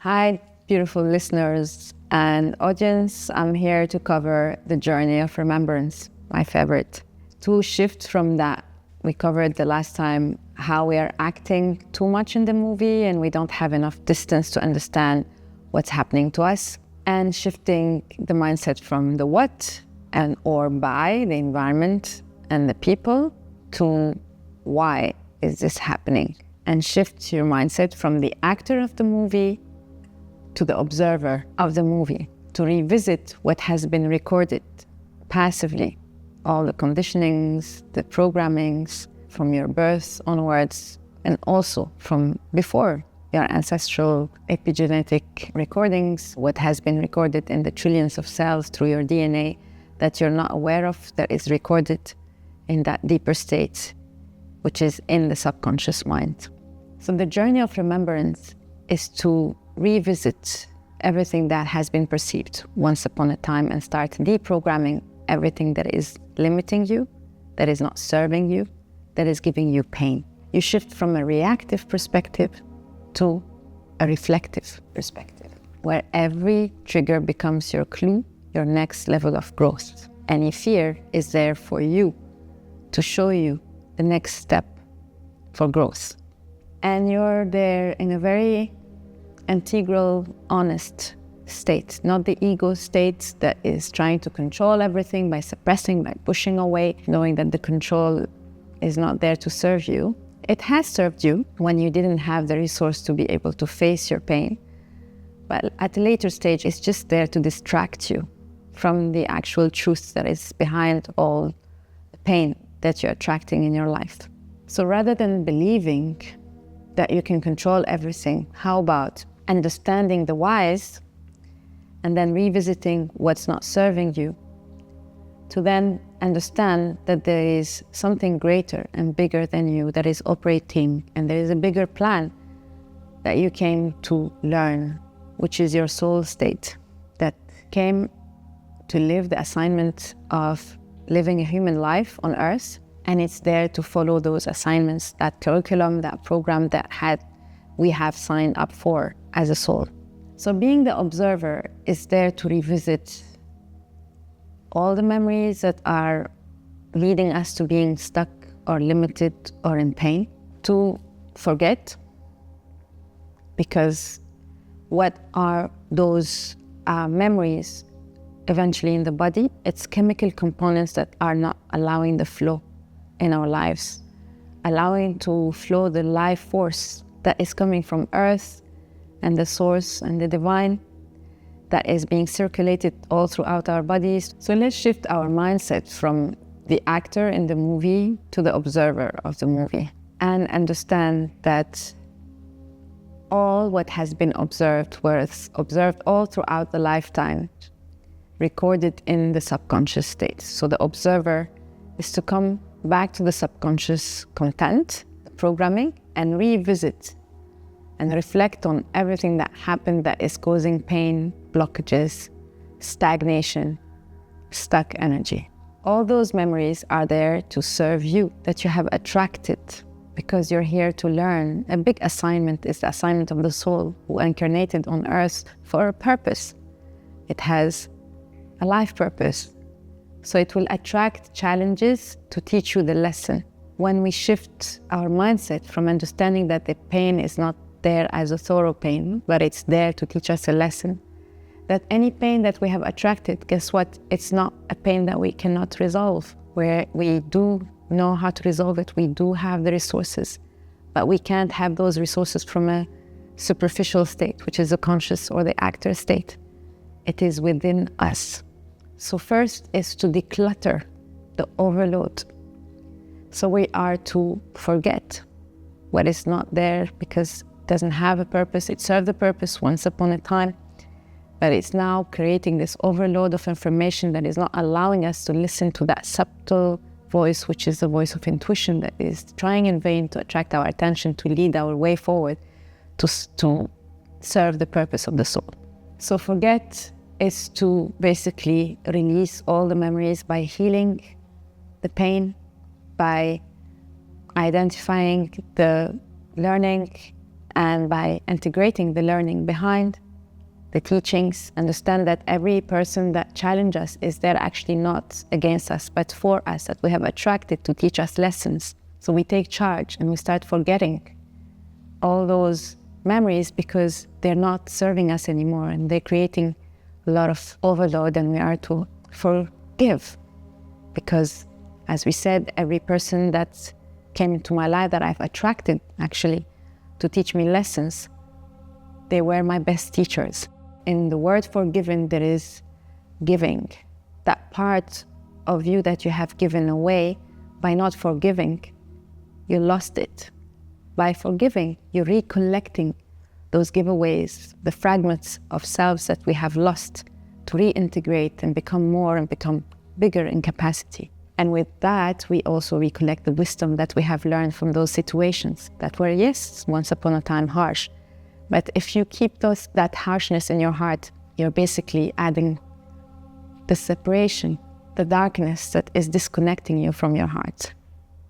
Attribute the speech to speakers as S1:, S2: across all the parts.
S1: Hi, beautiful listeners and audience. I'm here to cover the journey of remembrance, my favorite. To shift from that, we covered the last time how we are acting too much in the movie and we don't have enough distance to understand what's happening to us, and shifting the mindset from the what and or by the environment and the people to why is this happening, and shift your mindset from the actor of the movie to the observer of the movie, to revisit what has been recorded passively, all the conditionings, the programmings from your birth onwards, and also from before your ancestral epigenetic recordings, what has been recorded in the trillions of cells through your DNA that you're not aware of, that is recorded in that deeper state, which is in the subconscious mind. So the journey of remembrance is to revisit everything that has been perceived once upon a time and start deprogramming everything that is limiting you, that is not serving you, that is giving you pain. You shift from a reactive perspective to a reflective perspective, where every trigger becomes your clue, your next level of growth. Any fear is there for you to show you the next step for growth. And you're there in a very integral, honest state, not the ego state that is trying to control everything by suppressing, by pushing away, knowing that the control is not there to serve you. It has served you when you didn't have the resource to be able to face your pain, but at a later stage, it's just there to distract you from the actual truth that is behind all the pain that you're attracting in your life. So rather than believing that you can control everything, how about understanding the whys and then revisiting what's not serving you, to then understand that there is something greater and bigger than you that is operating, and there is a bigger plan that you came to learn, which is your soul state that came to live the assignment of living a human life on earth, and it's there to follow those assignments, that curriculum, that program that we have signed up for as a soul. So being the observer is there to revisit all the memories that are leading us to being stuck or limited or in pain, to forget, because what are those memories eventually in the body? It's chemical components that are not allowing the flow in our lives, allowing to flow the life force that is coming from earth and the source and the divine that is being circulated all throughout our bodies. So let's shift our mindset from the actor in the movie to the observer of the movie, and understand that all what has been observed was observed all throughout the lifetime, recorded in the subconscious state. So the observer is to come back to the subconscious content, the programming, and revisit and reflect on everything that happened that is causing pain, blockages, stagnation, stuck energy. All those memories are there to serve you, that you have attracted, because you're here to learn. A big assignment is the assignment of the soul who incarnated on earth for a purpose. It has a life purpose. So it will attract challenges to teach you the lesson. When we shift our mindset from understanding that the pain is not there as a thorough pain, but it's there to teach us a lesson, that any pain that we have attracted, guess what? It's not a pain that we cannot resolve, where we do know how to resolve it. We do have the resources, but we can't have those resources from a superficial state, which is the conscious or the actor state. It is within us. So first is to declutter the overload. So we are to forget what is not there because it doesn't have a purpose. It served a purpose once upon a time, but it's now creating this overload of information that is not allowing us to listen to that subtle voice, which is the voice of intuition that is trying in vain to attract our attention, to lead our way forward, to serve the purpose of the soul. So forget is to basically release all the memories by healing the pain, by identifying the learning And by integrating the learning behind the teachings, understand that every person that challenges us is there actually not against us, but for us, that we have attracted to teach us lessons. So we take charge and we start forgetting all those memories because they're not serving us anymore and they're creating a lot of overload, and we are to forgive. Because, as we said, every person that came into my life that I've attracted actually to teach me lessons, they were my best teachers. In the word forgiven, there is giving. That part of you that you have given away by not forgiving, you lost it. By forgiving, you're recollecting those giveaways, the fragments of selves that we have lost, to reintegrate and become more and become bigger in capacity. And with that, we also recollect the wisdom that we have learned from those situations that were, yes, once upon a time harsh. But if you keep that harshness in your heart, you're basically adding the separation, the darkness that is disconnecting you from your heart.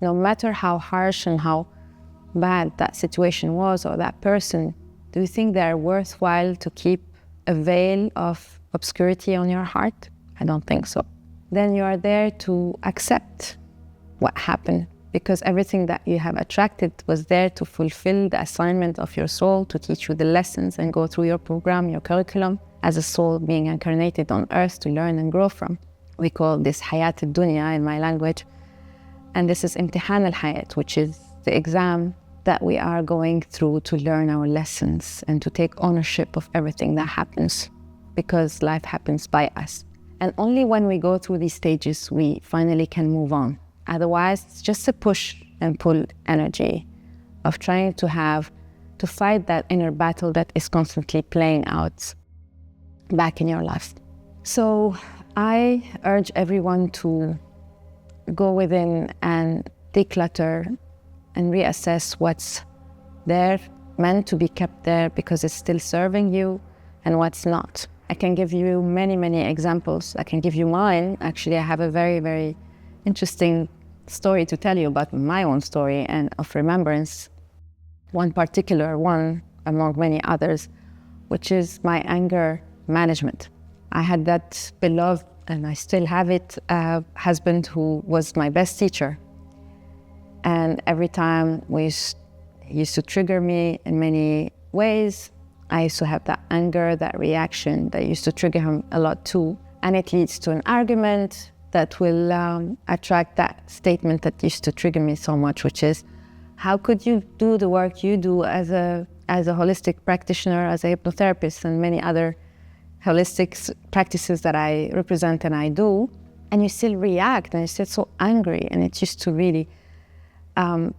S1: No matter how harsh and how bad that situation was or that person, do you think they're worthwhile to keep a veil of obscurity on your heart? I don't think so. Then you are there to accept what happened, because everything that you have attracted was there to fulfill the assignment of your soul, to teach you the lessons and go through your program, your curriculum, as a soul being incarnated on earth to learn and grow from. We call this Hayat al-Dunya in my language. And this is Imtihan al-Hayat, which is the exam that we are going through to learn our lessons and to take ownership of everything that happens, because life happens by us. And only when we go through these stages, we finally can move on. Otherwise, it's just a push and pull energy of trying to fight that inner battle that is constantly playing out back in your life. So I urge everyone to go within and declutter and reassess what's there, meant to be kept there because it's still serving you, and what's not. I can give you many, many examples. I can give you mine. Actually, I have a very, very interesting story to tell you about my own story and of remembrance. One particular one among many others, which is my anger management. I had that beloved, and I still have it, husband who was my best teacher. And every time he used to trigger me in many ways. I used to have that anger, that reaction that used to trigger him a lot too. And it leads to an argument that will attract that statement that used to trigger me so much, which is, how could you do the work you do as a holistic practitioner, as a hypnotherapist, and many other holistic practices that I represent and I do, and you still react and you're still so angry? And it used to really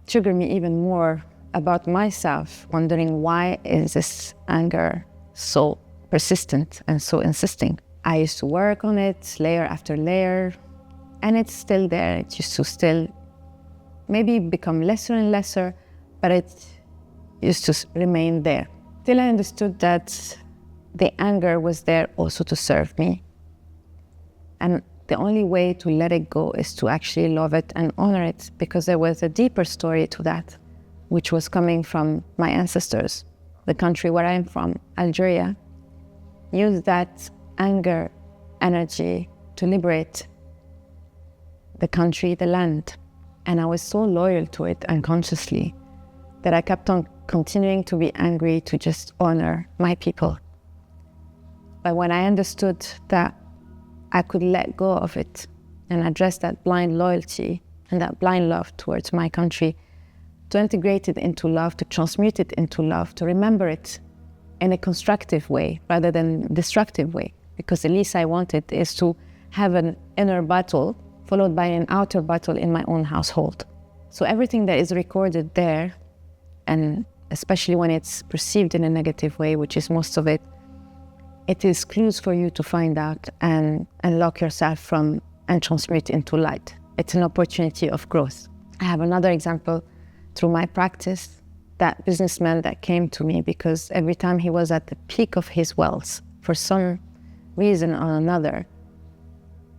S1: trigger me even more about myself, wondering why is this anger so persistent and so insisting. I used to work on it layer after layer, and it's still there. It used to still maybe become lesser and lesser, but it used to remain there. Till I understood that the anger was there also to serve me. And the only way to let it go is to actually love it and honor it, because there was a deeper story to that, which was coming from my ancestors. The country where I'm from, Algeria, used that anger energy to liberate the country, the land. And I was so loyal to it unconsciously that I kept on continuing to be angry to just honor my people. But when I understood that I could let go of it and address that blind loyalty and that blind love towards my country, to integrate it into love, to transmute it into love, to remember it in a constructive way rather than destructive way. Because the least I wanted is to have an inner battle followed by an outer battle in my own household. So everything that is recorded there, and especially when it's perceived in a negative way, which is most of it, it is clues for you to find out and unlock yourself from and transmute into light. It's an opportunity of growth. I have another example through my practice, that businessman that came to me because every time he was at the peak of his wealth, for some reason or another,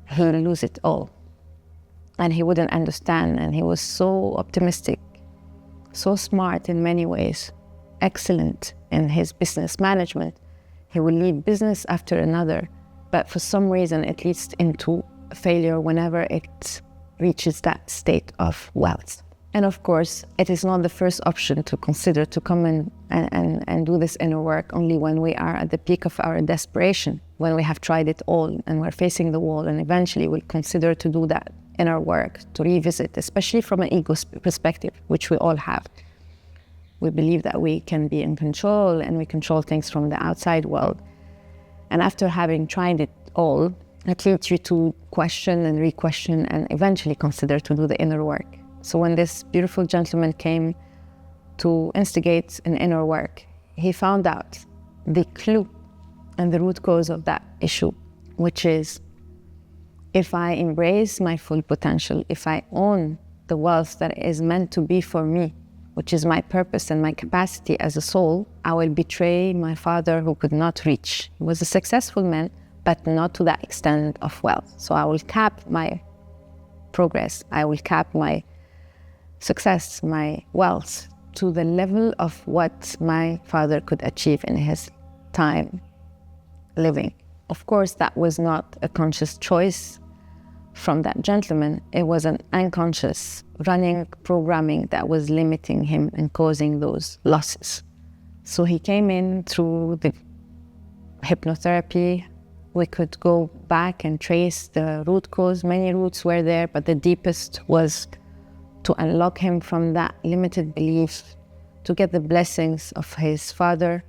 S1: he would lose it all. And he wouldn't understand, and he was so optimistic, so smart in many ways, excellent in his business management. He will lead business after another, but for some reason it leads into failure whenever it reaches that state of wealth. And of course, it is not the first option to consider to come in and do this inner work only when we are at the peak of our desperation, when we have tried it all and we're facing the wall, and eventually we'll consider to do that inner work, to revisit, especially from an ego perspective, which we all have. We believe that we can be in control and we control things from the outside world. And after having tried it all, it leads you to question and re-question and eventually consider to do the inner work. So when this beautiful gentleman came to instigate an inner work, he found out the clue and the root cause of that issue, which is, if I embrace my full potential, if I own the wealth that is meant to be for me, which is my purpose and my capacity as a soul, I will betray my father who could not reach. He was a successful man, but not to that extent of wealth. So I will cap my progress. I will cap my success, my wealth, to the level of what my father could achieve in his time living. Of course, that was not a conscious choice from that gentleman. It was an unconscious running programming that was limiting him and causing those losses. So he came in through the hypnotherapy. We could go back and trace the root cause. Many roots were there, but the deepest was to unlock him from that limited belief, to get the blessings of his father,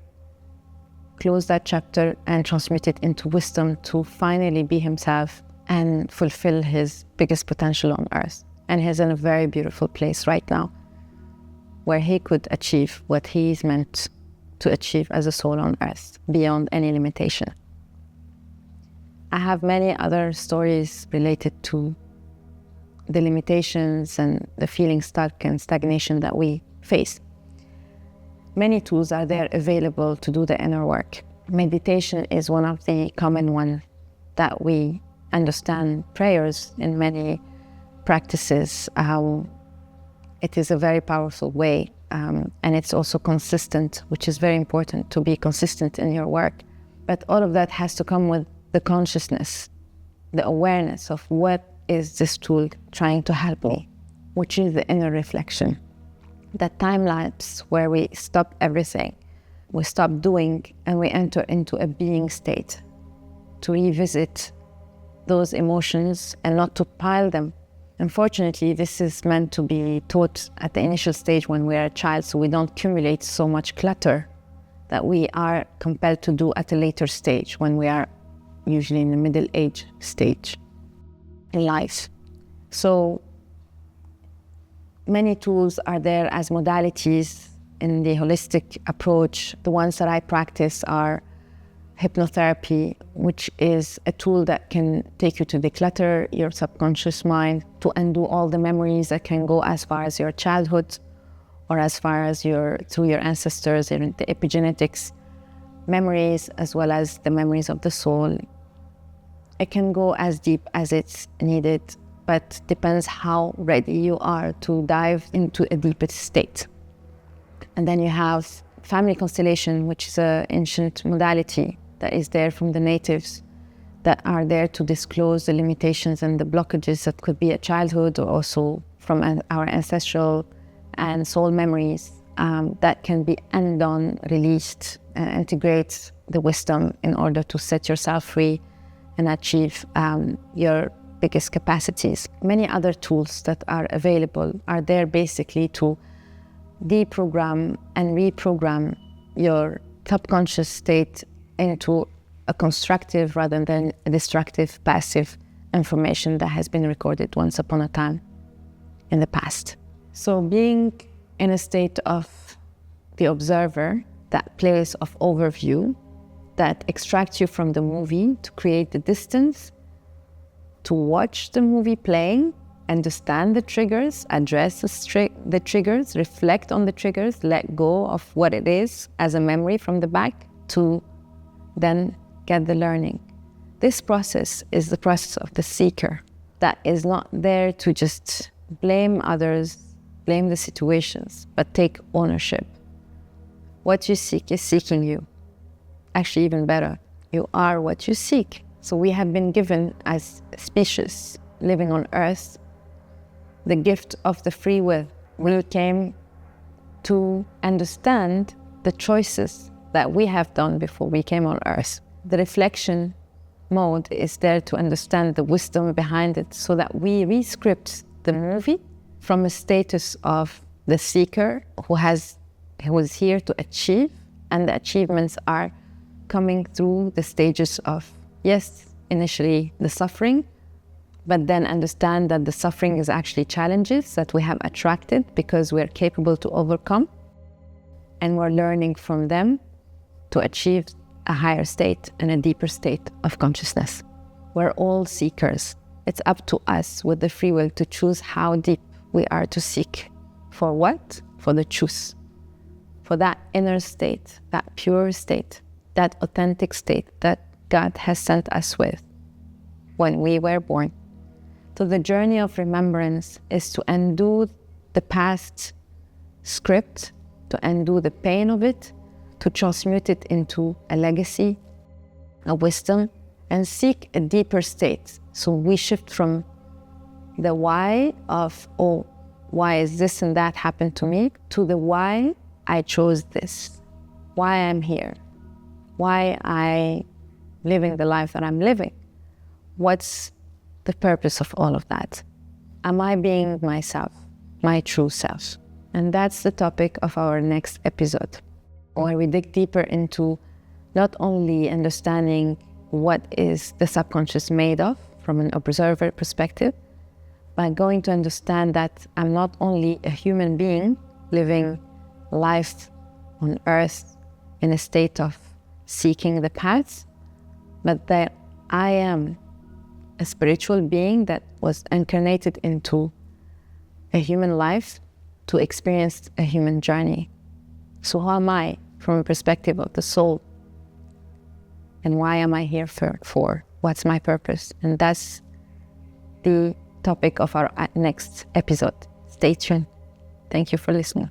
S1: close that chapter and transmute it into wisdom to finally be himself and fulfill his biggest potential on earth. And he's in a very beautiful place right now, where he could achieve what he's meant to achieve as a soul on earth, beyond any limitation. I have many other stories related to the limitations and the feeling stuck and stagnation that we face. Many tools are there available to do the inner work. Meditation is one of the common ones that we understand. Prayers in many practices. It is a very powerful way, and it's also consistent, which is very important, to be consistent in your work. But all of that has to come with the consciousness, the awareness of what is this tool trying to help me, which is the inner reflection. That time lapse where we stop everything, we stop doing, and we enter into a being state to revisit those emotions and not to pile them. Unfortunately, this is meant to be taught at the initial stage when we are a child, so we don't accumulate so much clutter that we are compelled to do at a later stage when we are usually in the middle age stage in life. So many tools are there as modalities in the holistic approach. The ones that I practice are hypnotherapy, which is a tool that can take you to declutter your subconscious mind, to undo all the memories that can go as far as your childhood or as far as through your ancestors, the epigenetics memories, as well as the memories of the soul. It can go as deep as it's needed, but depends how ready you are to dive into a deeper state. And then you have family constellation, which is an ancient modality that is there from the natives, that are there to disclose the limitations and the blockages that could be at childhood, or also from our ancestral and soul memories that can be undone, released, and integrate the wisdom in order to set yourself free and achieve your biggest capacities. Many other tools that are available are there basically to deprogram and reprogram your subconscious state into a constructive rather than a destructive, passive information that has been recorded once upon a time in the past. So being in a state of the observer, that place of overview that extracts you from the movie to create the distance, to watch the movie playing, understand the triggers, address the triggers, reflect on the triggers, let go of what it is as a memory from the back, to then get the learning. This process is the process of the seeker that is not there to just blame others, blame the situations, but take ownership What you seek is seeking you. Actually, even better, you are what you seek. So we have been given as a species living on Earth the gift of the free will. We came to understand the choices that we have done before we came on Earth. The reflection mode is there to understand the wisdom behind it so that we re-script the movie from a status of the seeker who is here to achieve, and the achievements are coming through the stages of, yes, initially the suffering, but then understand that the suffering is actually challenges that we have attracted because we're capable to overcome, and we're learning from them to achieve a higher state and a deeper state of consciousness. We're all seekers. It's up to us with the free will to choose how deep we are to seek. For what? For the truth. For that inner state, that pure state, that authentic state that God has sent us with when we were born. So the journey of remembrance is to undo the past script, to undo the pain of it, to transmute it into a legacy, a wisdom, and seek a deeper state. So we shift from the why of, oh, why is this and that happened to me, to the why I chose this, why I'm here, why I living the life that I'm living. What's the purpose of all of that? Am I being myself, my true self? And that's the topic of our next episode, where we dig deeper into not only understanding what is the subconscious made of from an observer perspective, but going to understand that I'm not only a human being living life on Earth in a state of seeking the path, but that I am a spiritual being that was incarnated into a human life to experience a human journey. So who am I from a perspective of the soul? And why am I here for? What's my purpose? And that's the topic of our next episode. Stay tuned. Thank you for listening.